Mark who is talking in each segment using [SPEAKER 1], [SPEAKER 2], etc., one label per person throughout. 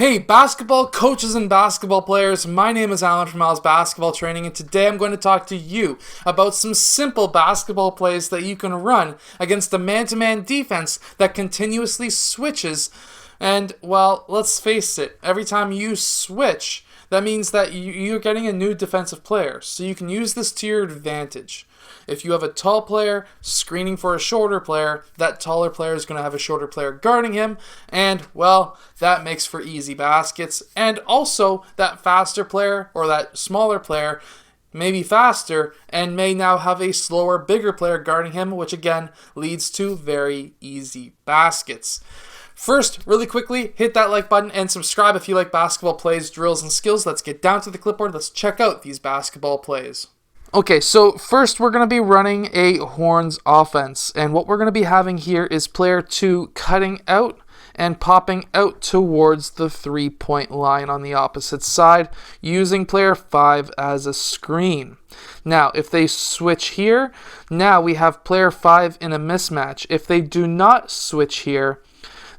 [SPEAKER 1] Hey, basketball coaches and basketball players, my name is Alan from Al's Basketball Training, and today I'm going to talk to you about some simple basketball plays that you can run against a man-to-man defense that continuously switches. And, well, let's face it, every time you switch, that means that you're getting a new defensive player, so you can use this to your advantage. If you have a tall player screening for a shorter player, that taller player is going to have a shorter player guarding him, and, well, that makes for easy baskets. And also, that faster player or that smaller player may be faster and may now have a slower, bigger player guarding him, which again leads to very easy baskets. First, really quickly, hit that like button and subscribe if you like basketball plays, drills, and skills. Let's get down to the clipboard. Let's check out these basketball plays. Okay, so first we're going to be running a horns offense, and what we're going to be having here is player 2 cutting out and popping out towards the 3-point line on the opposite side, using player 5 as a screen. Now, if they switch here, now we have player 5 in a mismatch. If they do not switch here,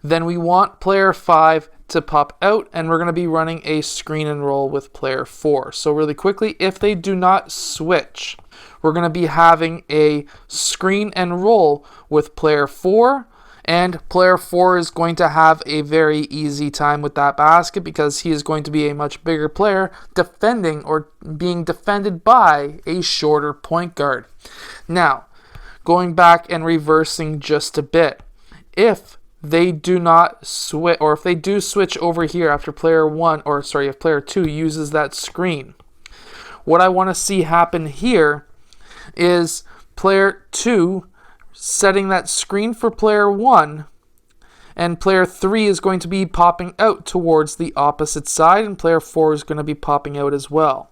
[SPEAKER 1] then we want player 5 to pop out, and we're going to be running a screen and roll with player 4. So really quickly, if they do not switch, we're going to be having a screen and roll with player 4, and player 4 is going to have a very easy time with that basket because he is going to be a much bigger player defending or being defended by a shorter point guard. Now, going back and reversing just a bit, if they do not switch, or if they do switch over here after if player 2 uses that screen, what I want to see happen here is player 2 setting that screen for player 1, and player 3 is going to be popping out towards the opposite side, and player 4 is going to be popping out as well.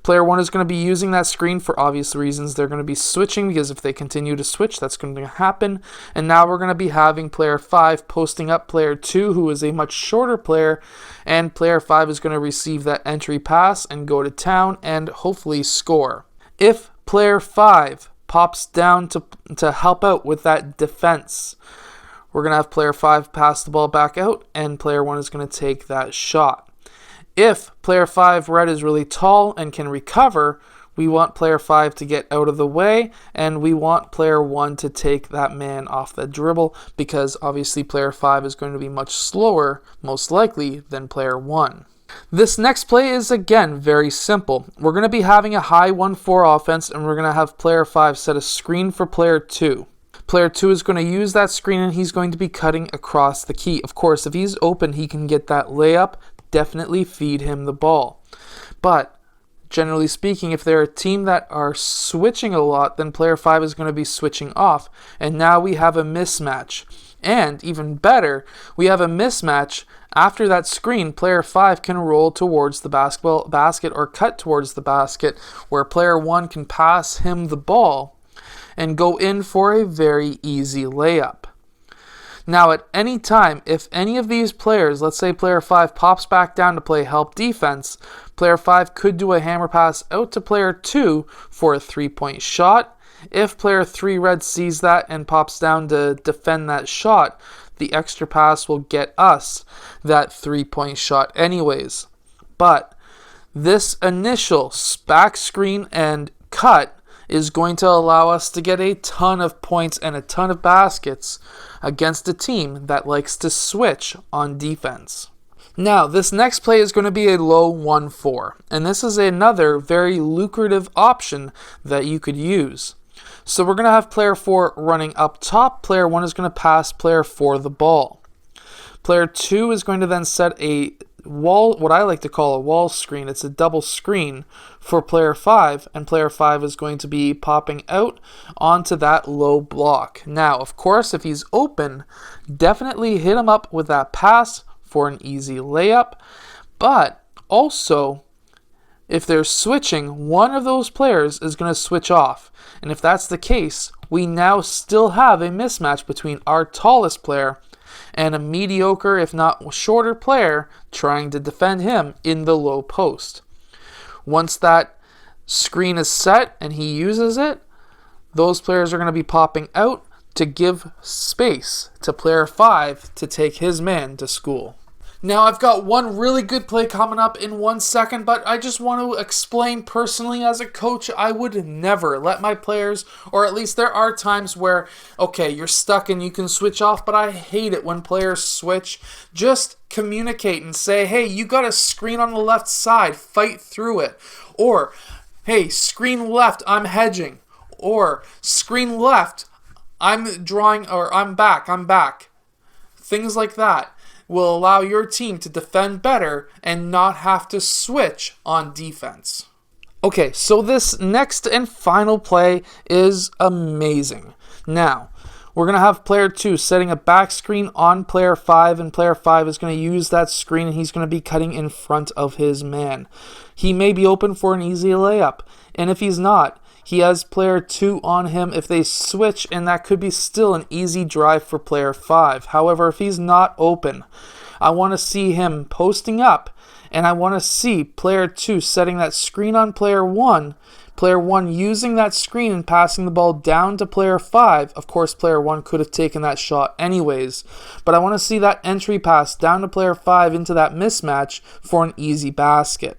[SPEAKER 1] Player 1 is going to be using that screen for obvious reasons. They're going to be switching because if they continue to switch, that's going to happen. And now we're going to be having player 5 posting up player 2, who is a much shorter player, and player 5 is going to receive that entry pass and go to town and hopefully score. If player 5 pops down to help out with that defense, we're going to have player 5 pass the ball back out, and player 1 is going to take that shot. If player 5 red is really tall and can recover, we want player 5 to get out of the way, and we want player 1 to take that man off the dribble because obviously player 5 is going to be much slower, most likely, than player 1. This next play is again very simple. We're going to be having a high 1-4 offense, and we're going to have player 5 set a screen for player 2. Player 2 is going to use that screen, and he's going to be cutting across the key. Of course, if he's open, he can get that layup. Definitely feed him the ball. But generally speaking, if they're a team that are switching a lot, then player 5 is going to be switching off. And now we have a mismatch. And even better, we have a mismatch. After that screen, player 5 can roll towards the basket or cut towards the basket, where player 1 can pass him the ball and go in for a very easy layup. Now, at any time, if any of these players, let's say player 5 pops back down to play help defense, player 5 could do a hammer pass out to player 2 for a 3-point shot. If player 3 red sees that and pops down to defend that shot, the extra pass will get us that 3-point shot anyways. But this initial back screen and cut is going to allow us to get a ton of points and a ton of baskets against a team that likes to switch on defense. Now, this next play is going to be a low 1-4, and this is another very lucrative option that you could use. So we're going to have player 4 running up top. Player 1 is going to pass player 4 the ball. Player 2 is going to then set a wall, what I like to call a wall screen. It's a double screen for player 5, and player 5 is going to be popping out onto that low block. Now, of course, if he's open, definitely hit him up with that pass for an easy layup. But also, if they're switching, one of those players is going to switch off. And if that's the case, we now still have a mismatch between our tallest player and a mediocre, if not shorter player trying to defend him in the low post. Once that screen is set and he uses it, those players are going to be popping out to give space to player 5 to take his man to school. Now, I've got one really good play coming up in 1 second, but I just want to explain personally as a coach, I would never let my players, or at least there are times where, okay, you're stuck and you can switch off, but I hate it when players switch. Just communicate and say, hey, you got a screen on the left side, fight through it. Or, hey, screen left, I'm hedging. Or, screen left, I'm drawing, or I'm back. Things like that will allow your team to defend better and not have to switch on defense. Okay, so this next and final play is amazing. Now, we're going to have player 2 setting a back screen on player 5, and player 5 is going to use that screen, and he's going to be cutting in front of his man. He may be open for an easy layup, and if he's not, he has player 2 on him if they switch, and that could be still an easy drive for player 5. However, if he's not open, I want to see him posting up, and I want to see player 2 setting that screen on player 1, player 1 using that screen and passing the ball down to player 5. Of course, player 1 could have taken that shot anyways, but I want to see that entry pass down to player 5 into that mismatch for an easy basket.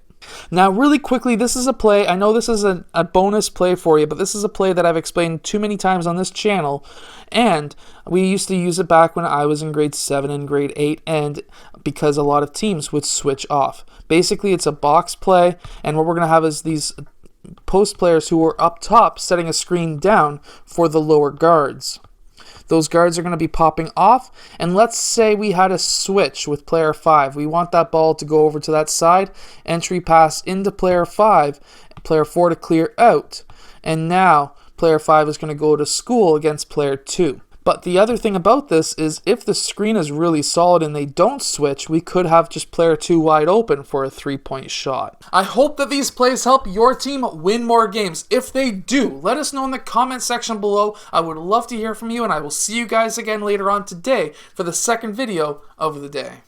[SPEAKER 1] Now, really quickly, this is a play, I know this is a bonus play for you, but this is a play that I've explained too many times on this channel, and we used to use it back when I was in grade 7 and grade 8, and because a lot of teams would switch off. Basically, it's a box play, and what we're going to have is these post players who are up top setting a screen down for the lower guards. Those guards are going to be popping off, and let's say we had a switch with player 5. We want that ball to go over to that side, entry pass into player 5, player 4 to clear out, and now player 5 is going to go to school against player 2. But the other thing about this is if the screen is really solid and they don't switch, we could have just player 2 wide open for a 3-point shot. I hope that these plays help your team win more games. If they do, let us know in the comment section below. I would love to hear from you, and I will see you guys again later on today for the second video of the day.